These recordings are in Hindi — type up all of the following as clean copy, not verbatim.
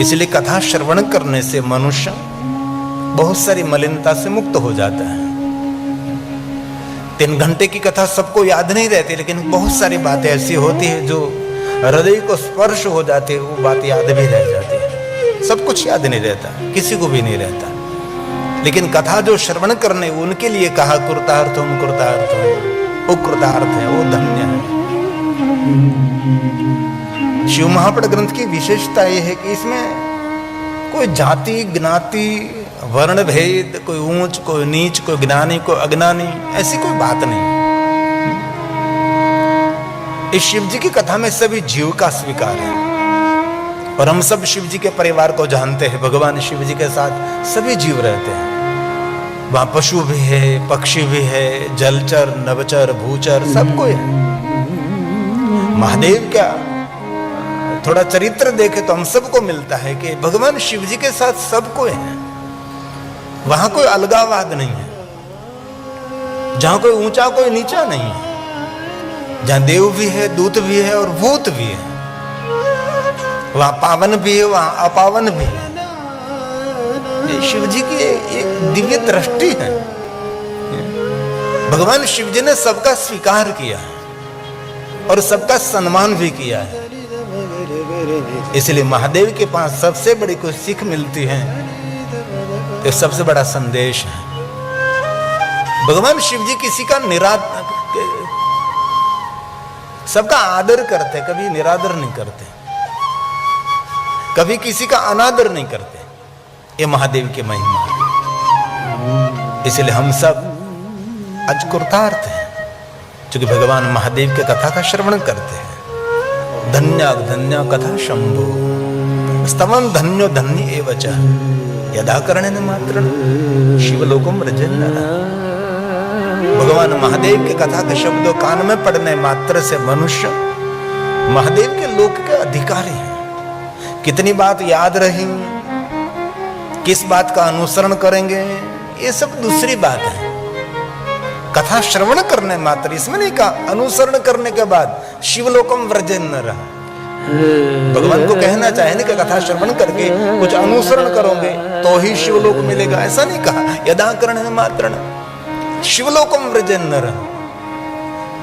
इसलिए कथा श्रवण करने से मनुष्य बहुत सारी मलिनता से मुक्त हो जाता है। 3 घंटे की कथा सबको याद नहीं रहती, लेकिन बहुत सारी बातें ऐसी होती है जो हृदय को स्पर्श हो जाती है, वो बात याद भी रह जाती है। सब कुछ याद नहीं रहता, किसी को भी नहीं रहता, लेकिन कथा जो श्रवण करने उनके लिए कहा कृतार्थम कृतार्थम, वो कृतार्थ है, वो धन्य है। शिव महापुराण ग्रंथ की विशेषता यह है कि इसमें कोई जाति ज्ञाति वर्ण भेद, कोई ऊंच कोई नीच, कोई ज्ञानी कोई अज्ञानी, ऐसी कोई बात नहीं। इस शिव जी की कथा में सभी जीव का स्वीकार है, और हम सब शिव जी के परिवार को जानते हैं। भगवान शिव जी के साथ सभी जीव रहते हैं। वहां पशु भी है, पक्षी भी है, जलचर नभचर भूचर सब कोई है। महादेव का थोड़ा चरित्र देखे तो हम सबको मिलता है कि भगवान शिव जी के साथ सब कोई है। वहां कोई अलगावाद नहीं है, जहां कोई ऊंचा कोई नीचा नहीं है, जहां देव भी है, दूत भी है और भूत भी है। वहां पावन भी है, वहां अपावन भी है। ये शिव जी की एक दिव्य दृष्टि है। भगवान शिव जी ने सबका स्वीकार किया है और सबका सम्मान भी किया है। इसलिए महादेव के पास सबसे बड़ी कोई सीख मिलती है, तो सबसे बड़ा संदेश है। भगवान शिव जी किसी का सबका आदर करते, कभी निरादर नहीं करते, कभी किसी का अनादर नहीं करते। ये महादेव की महिमा है। इसलिए हम सब आज कृतार्थ हैं, क्योंकि भगवान महादेव के कथा का श्रवण करते हैं। धन्य धन्य कथा शंभो स्तवम धन्यो धन्य एवच यदा करणेन मात्रं शिवलोकम व्रजेन नरः। भगवान महादेव के कथा के शब्दों कान में पड़ने मात्र से मनुष्य महादेव के लोक के अधिकारी हैं। कितनी बात याद रही, किस बात का अनुसरण करेंगे, ये सब दूसरी बात है। कथा श्रवण करने मात्र, इसमें नहीं कहा अनुसरण करने के बाद शिवलोकम व्रजेन नरः। भगवान को कहना चाहे ना कि कथा श्रवण करके कुछ अनुसरण करोगे तो ही शिवलोक मिलेगा, ऐसा नहीं कहा। यदा करणेन मात्रेण शिवलोकम व्रजेन नरः।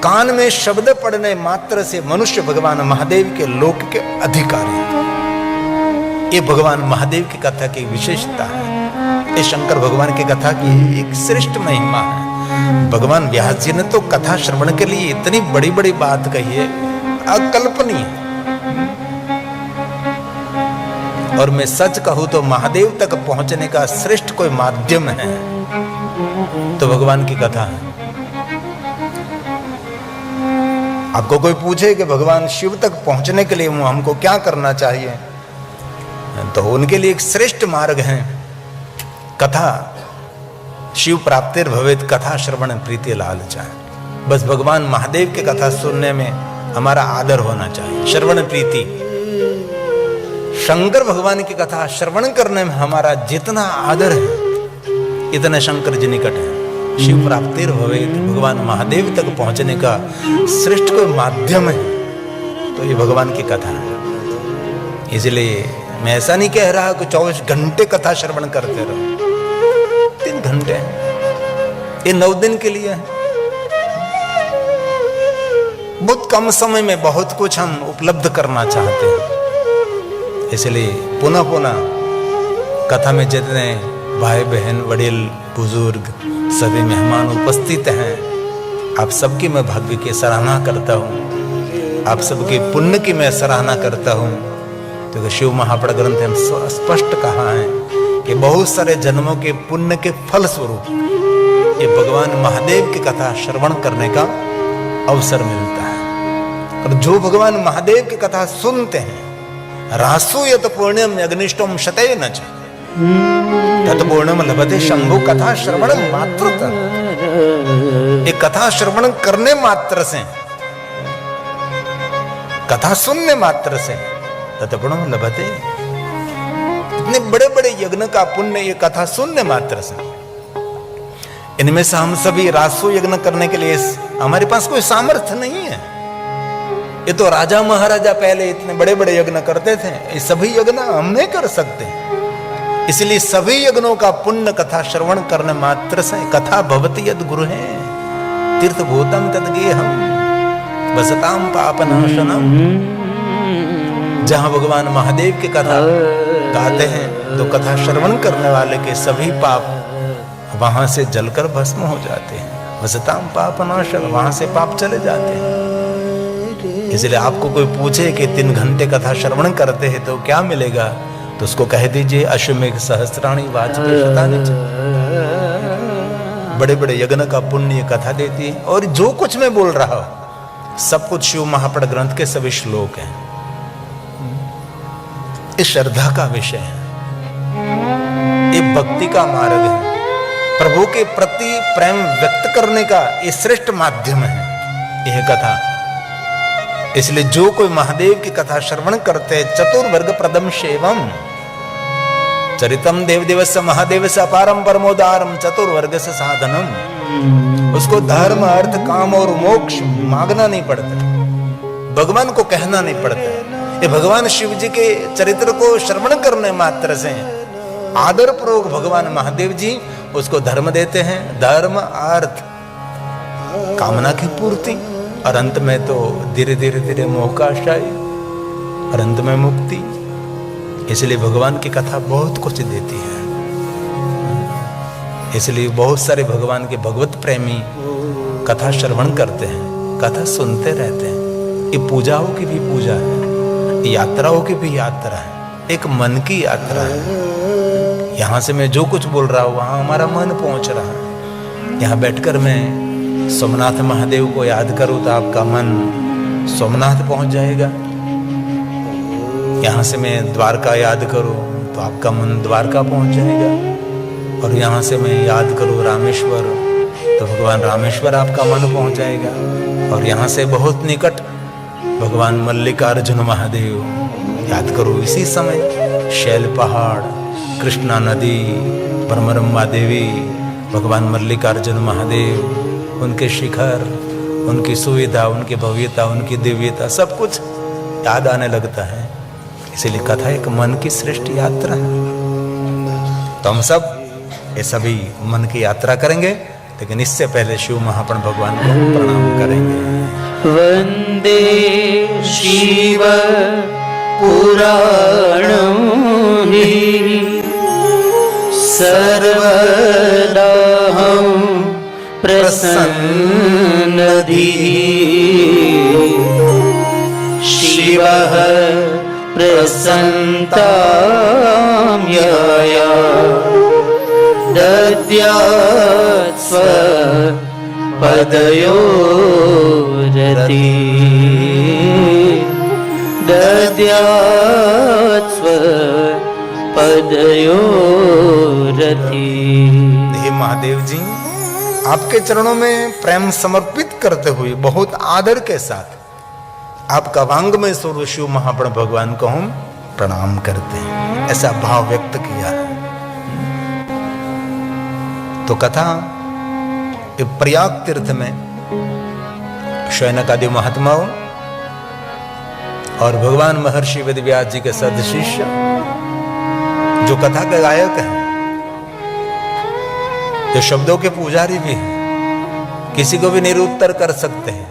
कान में शब्द पड़ने मात्र से मनुष्य भगवान महादेव के लोक के अधिकारी है। ये भगवान महादेव की कथा की विशेषता है। ये शंकर भगवान की कथा की एक श्रेष्ठ महिमा है। भगवान व्यास जी ने तो कथा श्रवण के लिए इतनी बड़ी बड़ी बात कही है, अकल्पनीय। और मैं सच कहूं तो महादेव तक पहुंचने का श्रेष्ठ कोई माध्यम है तो भगवान की कथा है। आपको कोई पूछे कि भगवान शिव तक पहुंचने के लिए हमको क्या करना चाहिए, तो उनके लिए एक श्रेष्ठ मार्ग है कथा। शिव प्राप्तिर भवेत कथा श्रवण प्रीति लालचा। बस भगवान महादेव की कथा सुनने में हमारा आदर होना चाहिए, श्रवण प्रीति। शंकर भगवान की कथा श्रवण करने में हमारा जितना आदर है, इतना शंकर जी निकट है। शिव प्राप्तिर भवेत, भगवान महादेव तक पहुंचने का श्रेष्ठ कोई माध्यम है तो ये भगवान की कथा है। इसलिए मैं ऐसा नहीं कह रहा कि 24 घंटे कथा श्रवण करते रहो। 3 घंटे ये 9 दिन के लिए है। बहुत कम समय में बहुत कुछ हम उपलब्ध करना चाहते हैं। इसलिए पुनः पुनः कथा में जितने भाई बहन वडील बुजुर्ग सभी मेहमान उपस्थित हैं, आप सबकी मैं भाग्य की सराहना करता हूँ। आप सबके पुण्य की मैं सराहना करता हूँ। तो शिव महापुराण ग्रंथ में स्पष्ट कहा है कि बहुत सारे जन्मों के पुण्य के फल स्वरूप ये भगवान महादेव की कथा श्रवण करने का अवसर मिलता है। और जो भगवान महादेव की कथा सुनते हैं, रासु यत पुण्यम अग्निष्टम शतेन च तत् पुण्यम लभते शंभु। कथा श्रवण मात्र एक कथा श्रवण करने मात्र से, कथा सुनने मात्र से तत् पुण्यम लभते। इतने बड़े बड़े यज्ञ का पुण्य ये कथा सुनने मात्र से। इनमें से हम सभी रासु यज्ञ करने के लिए हमारे पास कोई सामर्थ्य नहीं है। ये तो राजा महाराजा पहले इतने बड़े बड़े यज्ञ करते थे, ये सभी यज्ञ हम नहीं कर सकते। इसलिए सभी यज्ञों का पुण्य कथा श्रवण करने मात्र से कथा भवति यद गुरु है तीर्थ भूतम तदगे हम बसताम पापनाशनम। जहां भगवान महादेव की कथा गाते हैं तो कथा श्रवण करने वाले के सभी पाप वहां से जलकर भस्म हो जाते हैं। बसताम पापनाशनम, वहां से पाप चले जाते हैं। इसलिए आपको कोई पूछे कि 3 घंटे कथा श्रवण करते हैं तो क्या मिलेगा, तो उसको कह दीजिए अश्वमेघ सहस्त्राणी वाजपेयी शतानि च। बड़े बड़े यज्ञ का पुण्य कथा देती है। और जो कुछ मैं बोल रहा हूं सब कुछ शिव महापड़ ग्रंथ के सभी श्लोक हैं। ये श्रद्धा का विषय है, ये भक्ति का मार्ग है, प्रभु के प्रति प्रेम व्यक्त करने का ये श्रेष्ठ माध्यम है यह कथा। इसलिए जो कोई महादेव की कथा श्रवण करते हैं चतुर्वर्ग प्रदम सेवम चरितम देव दिवस महादेव से अपारम परमोदारम चतुर्वर्ग से साधनम। उसको धर्म अर्थ काम और मोक्ष मांगना नहीं पड़ता, भगवान को कहना नहीं पड़ता। ये भगवान शिव जी के चरित्र को श्रवण करने मात्र से आदर पूर्वक भगवान महादेव जी उसको धर्म देते हैं, धर्म अर्थ कामना की पूर्ति, और अंत में तो धीरे धीरे धीरे मोह का आश्रय और अंत में मुक्ति। इसलिए भगवान की कथा बहुत कुछ देती है। इसलिए बहुत सारे भगवान के भगवत प्रेमी कथा श्रवण करते हैं, कथा सुनते रहते हैं। ये पूजाओं की भी पूजा है, यात्राओं की भी यात्रा है, एक मन की यात्रा है। यहाँ से मैं जो कुछ बोल रहा हूँ वहाँ हमारा मन पहुँच रहा है। यहाँ बैठकर मैं सोमनाथ महादेव को याद करूँ तो आपका मन सोमनाथ पहुँच जाएगा। यहाँ से मैं द्वारका याद करूँ तो आपका मन द्वारका पहुँच जाएगा। और यहाँ से मैं याद करूँ रामेश्वर तो भगवान रामेश्वर आपका मन पहुँच जाएगा। और यहाँ से बहुत निकट भगवान मल्लिकार्जुन महादेव याद करो इसी समय, शैल पहाड़, कृष्णा नदी, ब्रह्मरम्बा देवी, भगवान मल्लिकार्जुन महादेव, उनके शिखर, उनकी सुविधा, उनकी भव्यता, उनकी दिव्यता, सब कुछ याद आने लगता है। इसीलिए कथा एक मन की श्रेष्ठ यात्रा है। तो हम सब ये सभी मन की यात्रा करेंगे, लेकिन इससे पहले शिव महापण भगवान को प्रणाम करेंगे। वंदे शिव पुराणं सर्वदाहं प्रसन्नधिः शिवः प्रसन्नतां यया दद्यात् स्वपदयोरति दद्यात् स्वपदयोरति। हे महादेव जी, आपके चरणों में प्रेम समर्पित करते हुए बहुत आदर के साथ आपका वांग में स्वरूप शिव महापण भगवान को हम प्रणाम करते हैं, ऐसा भाव व्यक्त किया है। तो कथा प्रयाग तीर्थ में शौनक आदि महात्माओं और भगवान महर्षि वेदव्यास जी के सद शिष्य जो कथा के गायक हैं, जो शब्दों के पुजारी भी हैं, किसी को भी निरुत्तर कर सकते हैं,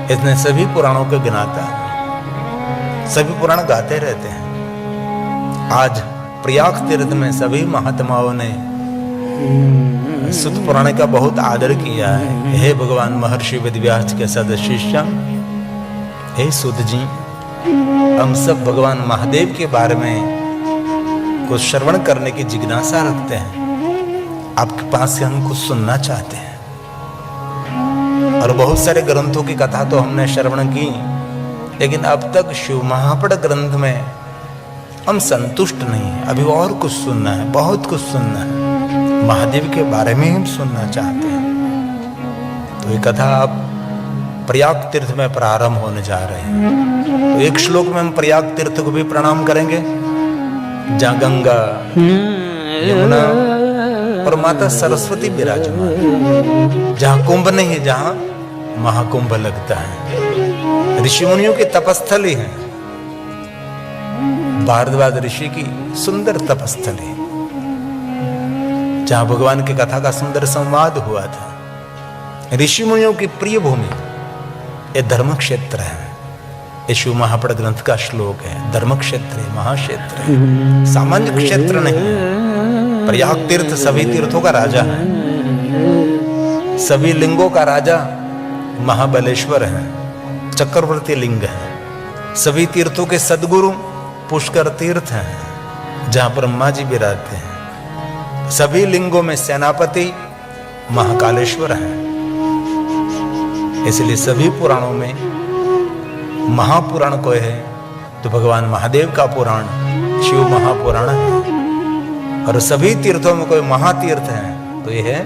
इसने सभी पुराणों को गिनाता है, सभी पुराण गाते रहते हैं। आज प्रयाग तीर्थ में सभी महात्माओं ने सुत पुराण का बहुत आदर किया है। हे भगवान महर्षि वेदव्यास के सद शिष्य, हे सुत जी, हम सब भगवान महादेव के बारे में कुछ श्रवण करने की जिज्ञासा रखते हैं। आपके पास से हम कुछ सुनना चाहते हैं। और बहुत सारे ग्रंथों की कथा तो हमने श्रवण की, लेकिन अब तक शिव महापण ग्रंथ में हम संतुष्ट नहीं हैं। अभी और कुछ सुनना है, बहुत कुछ सुनना है, महादेव के बारे में हम सुनना चाहते हैं। तो ये कथा अब प्रयाग तीर्थ में प्रारंभ होने जा रहे हैं। तो एक श्लोक में हम प्रयाग तीर्थ को भी प्रणाम करेंगे, जहाँ गंगा, यमुना और माता सरस्वती विराजमान, जहाँ कुंभ नहीं है, जहाँ महाकुंभ लगता है। ऋषि मुनियों की तपस्थली है, भारद्वाज ऋषि की सुंदर तपस्थली, जहां भगवान की कथा का सुंदर संवाद हुआ था। ऋषि मुनियों की प्रिय भूमि ये धर्म क्षेत्र है। ये शिव महापड़ ग्रंथ का श्लोक है। धर्म क्षेत्र है, महाक्षेत्र है, सामान्य क्षेत्र नहीं है। प्रयाग तीर्थ सभी तीर्थों का राजा है, सभी लिंगों का राजा महाबलेश्वर है, चक्रवर्ती लिंग है। सभी तीर्थों के सदगुरु पुष्कर तीर्थ हैं, जहां ब्रह्मा जी विराजते हैं। सभी लिंगों में सेनापति महाकालेश्वर है। इसलिए सभी पुराणों में महापुराण कोई है तो भगवान महादेव का पुराण शिव महापुराण है, और सभी तीर्थों में कोई महातीर्थ है तो यह है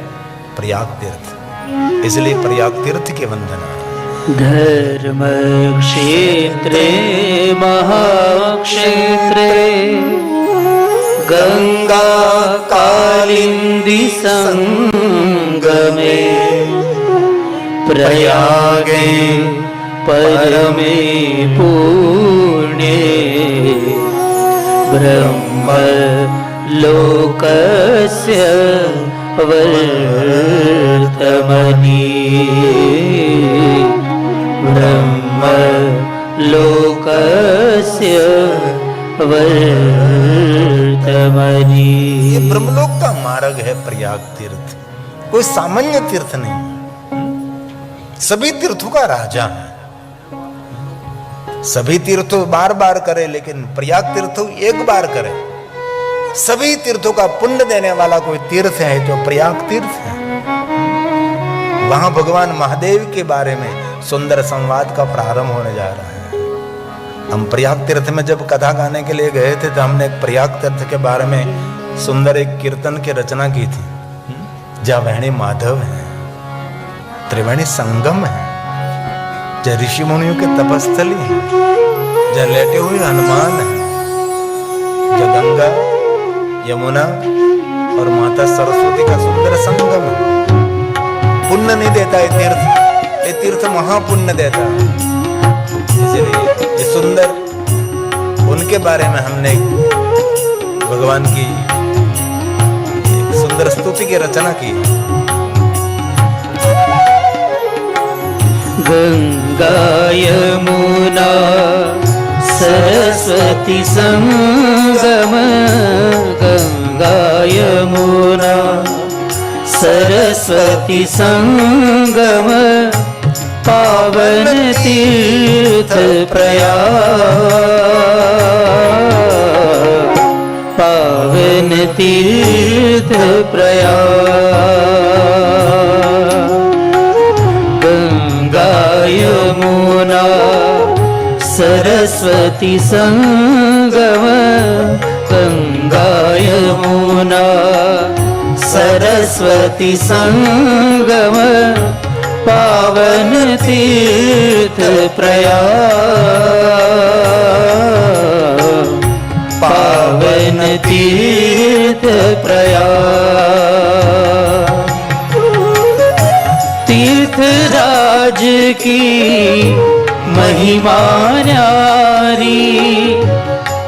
प्रयाग तीर्थ। इसलिए प्रयाग तीर्थ की वंदना। धर्म क्षेत्रे महाक्षेत्रे गंगा कालिंदी संगमे प्रयागे परमे पुण्ये ब्रह्म लोकस्य वर्तमनि ब्रह्म लोकस्य वर्तमनि। ये ब्रह्मलोक का मार्ग है प्रयाग तीर्थ, कोई सामान्य तीर्थ नहीं, सभी तीर्थों का राजा है। सभी तीर्थों बार बार करे, लेकिन प्रयाग तीर्थ एक बार करे। सभी तीर्थों का पुण्य देने वाला कोई तीर्थ है जो प्रयाग तीर्थ है। वहां भगवान महादेव के बारे में सुंदर संवाद का प्रारंभ होने जा रहा है। हम प्रयाग तीर्थ में जब कथा गाने के लिए गए थे तो हमने एक प्रयाग तीर्थ के बारे में सुंदर एक कीर्तन की रचना की थी, जहाँ वैणी माधव है, त्रिवेणी संगम है, जहाँ ऋषि मुनियों की तपस्थली है, जहाँ लेटे हुए हनुमान है, जहाँ गंगा यमुना और माता सरस्वती का सुंदर संगम है। पुण्य नहीं देता ये तीर्थ, ये तीर्थ महापुण्य देता है। इसलिए ये सुंदर उनके बारे में हमने भगवान की एक सुंदर स्तुति की रचना की। गंगा यमुना सरस्वती संगम गंगा यमुना सरस्वती संगम पावन तीर्थ प्रयाग पावन तीर्थ प्रयाग गंगा यमुना सरस्वती संगम गंगा यमुना सरस्वती संगम पावन तीर्थ प्रयाग पावन तीर्थ प्रयाग। तीर्थराज की महिमा न्यारी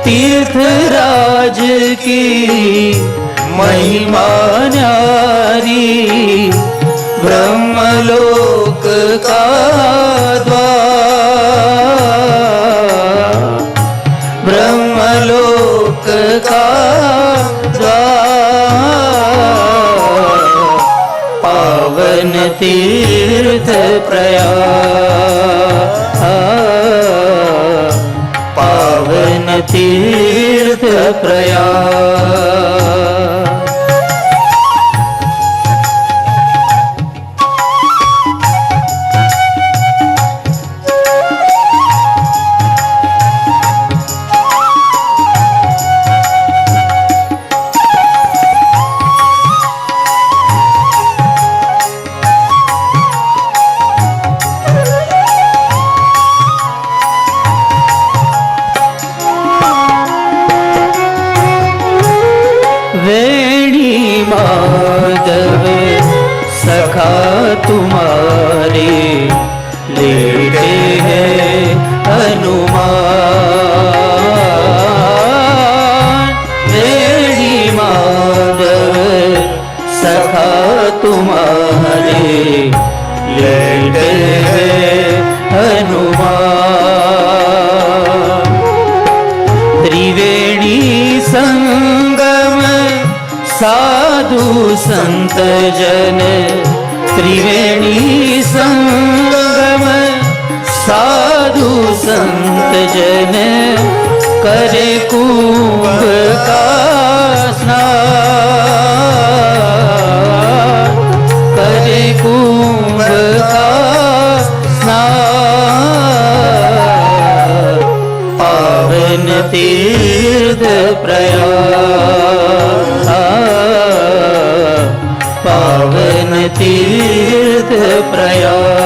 तीर्थराज की महिमा न्यारी ब्रह्मलोक का द्वार ब्रह्मलोक का द्वार पावन तीर्थ प्रयाग पावन तीर्थ प्रयाग। माधव सखा तुम्हारे लेटे हैं संगम साधु संत जन त्रिवेणी संगम साधु संत जन करे कुंभ का स्नान करे कुंभ का स्नान पावन तीर्थ प्रयाग पावन तीर्थ प्रयाग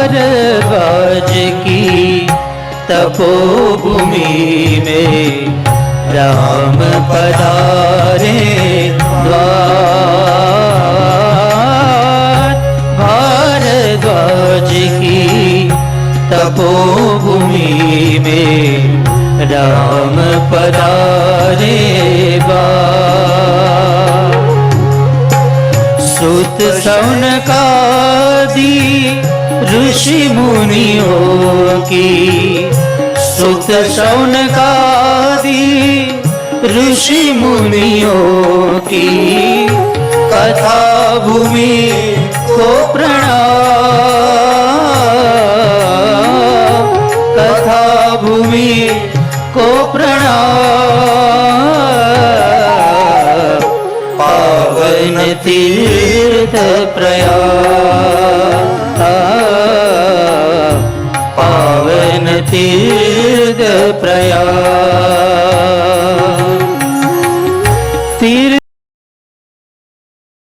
भारद्वाज की तपोभूमि में राम पधारे द्वार भारद्वाज की तपोभूमि में राम पधारे द्वार सुत सौनकादि ऋषि मुनियों की सुत सौनकादि ऋषि मुनियों की कथा भूमि को प्रणाम कथा भूमि को प्रणाम